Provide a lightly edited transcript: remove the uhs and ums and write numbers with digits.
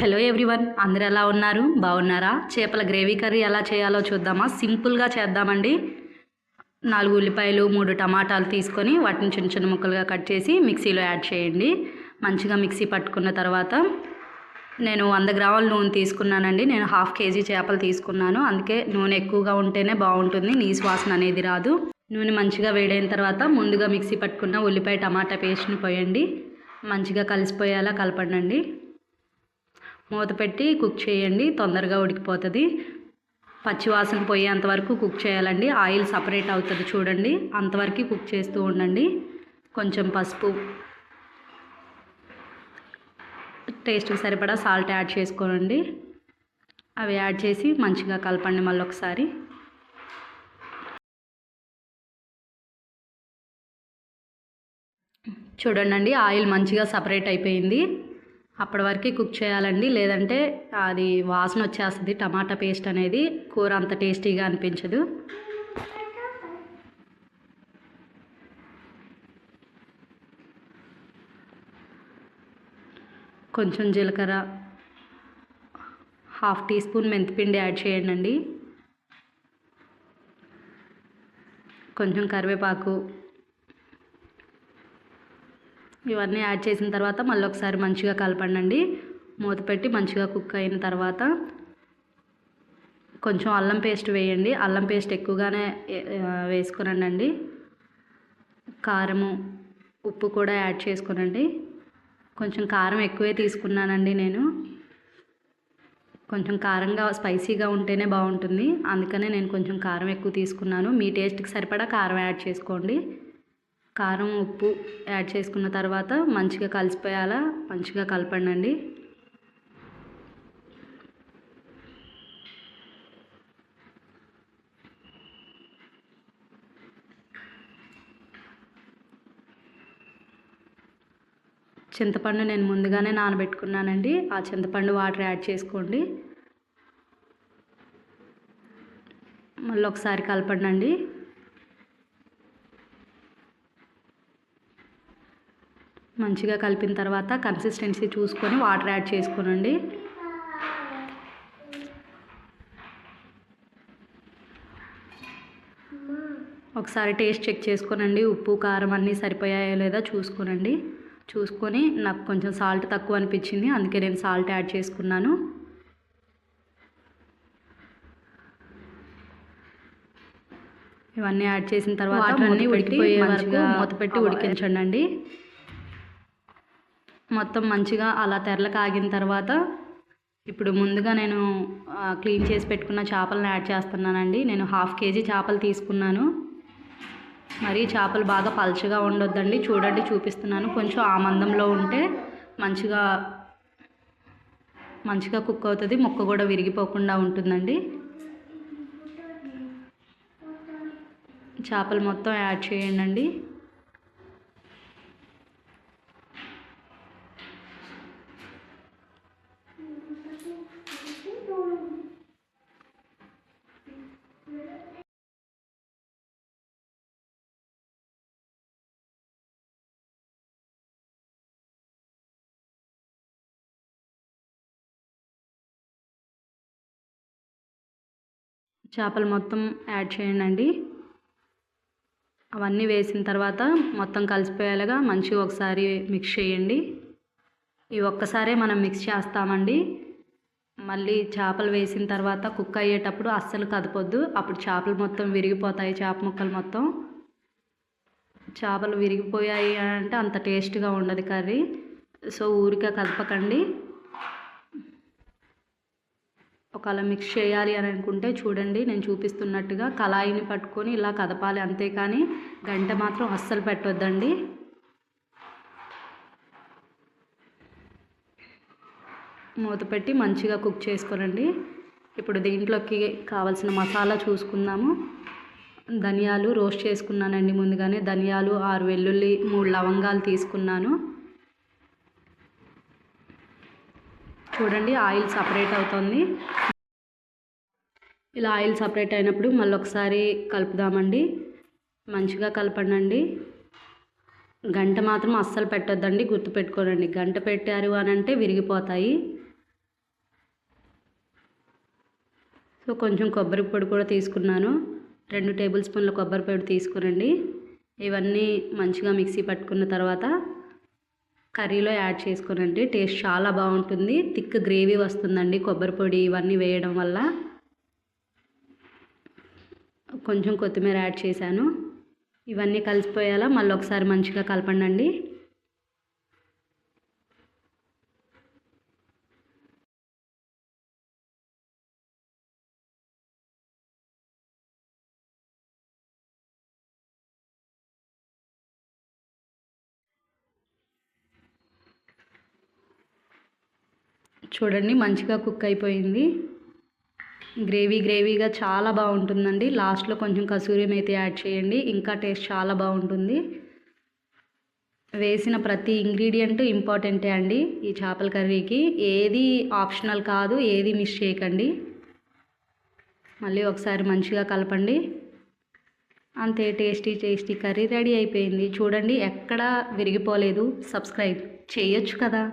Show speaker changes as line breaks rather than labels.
Hello everyone, అందరు ఎలా ఉన్నారు? బాగున్నారా? చేపల గ్రేవీ కర్రీ ఎలా చేయాలో చూద్దామా? సింపుల్గా చేద్దామండి. 4 ఉల్లిపాయలు 3 టమాటాలు తీసుకొని వాటిని చిన్న చిన్న ముక్కలుగా కట్ చేసి మిక్సీలో యాడ్ చేయండి. మంచిగా మిక్సీ పట్టుకున్న తర్వాత నేను 100 గ్రాముల నూనె తీసుకున్నానండి. నేను 1/2 కేజీ చేపలు తీసుకున్నాను, అందుకే నూనె ఎక్కువగా ఉంటేనే బాగుంటుంది, నీసు వాసన అనేది రాదు. నూనె మంచిగా వేడైన తర్వాత ముందుగా మిక్సీ పట్టుకున్న ఉల్లిపాయ టమాటా పేస్ట్ని పోయండి. మంచిగా కలిసిపోయేలా కలపండి. మూత పెట్టి కుక్ చేయండి, తొందరగా ఉడికిపోతుంది. పచ్చివాసన పోయేంత వరకు కుక్ చేయాలండి. ఆయిల్ సపరేట్ అవుతుంది చూడండి, అంతవరకు కుక్ చేస్తూ ఉండండి. కొంచెం పసుపు, టేస్ట్కి సరిపడా సాల్ట్ యాడ్ చేసుకోనండి. అవి యాడ్ చేసి మంచిగా కలపండి. మళ్ళీ ఒకసారి చూడండి, ఆయిల్ మంచిగా సపరేట్ అయిపోయింది. అప్పటి వరకు కుక్ చేయాలండి, లేదంటే అది వాసన వచ్చేస్తుంది. టమాటా పేస్ట్ అనేది కూర అంత టేస్టీగా అనిపించదు. కొంచెం జీలకర్ర, 1/2 టీ స్పూన్ మెంతిపిండి యాడ్ చేయండి. కొంచెం కరివేపాకు, ఇవన్నీ యాడ్ చేసిన తర్వాత మళ్ళీ ఒకసారి మంచిగా కలపండి. మూత పెట్టి మంచిగా కుక్ అయిన తర్వాత కొంచెం అల్లం పేస్ట్ వేయండి. అల్లం పేస్ట్ ఎక్కువగానే వేసుకునండి. కారము, ఉప్పు కూడా యాడ్ చేసుకునండి. కొంచెం కారం ఎక్కువే తీసుకున్నానండి నేను. కొంచెం కారంగా స్పైసీగా ఉంటేనే బాగుంటుంది, అందుకనే నేను కొంచెం కారం ఎక్కువ తీసుకున్నాను. మీ టేస్ట్కి సరిపడా కారం యాడ్ చేసుకోండి. కారం, ఉప్పు యాడ్ చేసుకున్న తర్వాత మంచిగా కలిసిపోయేలా మంచిగా కలపండి. చింతపండు నేను ముందుగానే నానబెట్టుకున్నానండి. ఆ చింతపండు వాటర్ యాడ్ చేసుకోండి. మళ్ళీ ఒకసారి కలపండి. మంచిగా కలిపిన తర్వాత కన్సిస్టెన్సీ చూసుకొని వాటర్ యాడ్ చేసుకోనండి. ఒకసారి టేస్ట్ చెక్ చేసుకోనండి, ఉప్పు కారం అన్నీ సరిపోయాయో లేదా చూసుకోనండి. చూసుకొని నాకు కొంచెం సాల్ట్ తక్కువ అనిపించింది, అందుకే నేను సాల్ట్ యాడ్ చేసుకున్నాను. ఇవన్నీ యాడ్ చేసిన తర్వాత అన్నీ ఉడికిపోయే వరకు మూత పెట్టి ఉడికించండి. మొత్తం మంచిగా అలా తెరలకు ఆగిన తర్వాత ఇప్పుడు ముందుగా నేను క్లీన్ చేసి పెట్టుకున్న చేపలను యాడ్ చేస్తున్నానండి. నేను 1/2 కేజీ చేపలు తీసుకున్నాను. మరి చేపలు బాగా పల్చగా ఉండొద్దండి. చూడండి, చూపిస్తున్నాను. కొంచెం ఆ మందంలో ఉంటే మంచిగా కుక్ అవుతుంది, ముక్క కూడా విరిగిపోకుండా ఉంటుందండి. చేపలు మొత్తం యాడ్ చేయండి. చేపలు మొత్తం యాడ్ చేయండి. అవన్నీ వేసిన తర్వాత మొత్తం కలిసిపోయేలాగా మంచిగా ఒకసారి మిక్స్ చేయండి. ఈ ఒక్కసారే మనం మిక్స్ చేస్తామండి. మళ్ళీ చేపలు వేసిన తర్వాత కుక్ అయ్యేటప్పుడు అస్సలు కదపొద్దు, అప్పుడు చేపలు మొత్తం విరిగిపోతాయి. చేప ముక్కలు మొత్తం చేపలు విరిగిపోయాయి అంటే అంత టేస్ట్గా ఉండదు కర్రీ. సో ఊరికే కదపకండి. ఒకవేళ మిక్స్ చేయాలి అని అనుకుంటే చూడండి, నేను చూపిస్తున్నట్టుగా కళాయిని పట్టుకొని ఇలా కదపాలి, అంతేకాని గంట మాత్రం అస్సలు పెట్టొద్దండి. మూత పెట్టి మంచిగా కుక్ చేసుకోనండి. ఇప్పుడు దీంట్లోకి కావాల్సిన మసాలా చూసుకుందాము. ధనియాలు రోస్ట్ చేసుకున్నానండి ముందుగానే. ధనియాలు, 6 వెల్లుల్లి, 3 లవంగాలు తీసుకున్నాను. చూడండి, ఆయిల్ సపరేట్ అవుతుంది. ఇలా ఆయిల్ సపరేట్ అయినప్పుడు మళ్ళీ ఒకసారి కలుపుదామండి. మంచిగా కలపండి. గంట మాత్రం అస్సలు పెట్టొద్దండి, గుర్తుపెట్టుకోనండి. గంట పెట్టారు అని అంటే విరిగిపోతాయి. సో కొంచెం కొబ్బరి పొడి కూడా తీసుకున్నాను. 2 టేబుల్ స్పూన్ల కొబ్బరి పొడి తీసుకురండి. ఇవన్నీ మంచిగా మిక్సీ పట్టుకున్న తర్వాత కర్రీలో యాడ్ చేసుకోనండి. టేస్ట్ చాలా బాగుంటుంది. థిక్ గ్రేవీ వస్తుందండి కొబ్బరి పొడి ఇవన్నీ వేయడం వల్ల. కొంచెం కొత్తిమీర యాడ్ చేశాను. ఇవన్నీ కలిసిపోయేలా మళ్ళీ ఒకసారి మంచిగా కలపండి. చూడండి మంచిగా కుక్ అయిపోయింది. గ్రేవీగా చాలా బాగుంటుందండి. లాస్ట్లో కొంచెం కసూరి మేతి యాడ్ చేయండి, ఇంకా టేస్ట్ చాలా బాగుంటుంది. వేసిన ప్రతి ఇంగ్రీడియంట్ ఇంపార్టెంటే అండి ఈ చేపల కర్రీకి. ఏది ఆప్షనల్ కాదు, ఏది మిస్ చేయకండి. మళ్ళీ ఒకసారి మంచిగా కలపండి. అంతే, టేస్టీ కర్రీ రెడీ అయిపోయింది. చూడండి ఎక్కడా విరిగిపోలేదు. సబ్స్క్రైబ్ చేయొచ్చు కదా.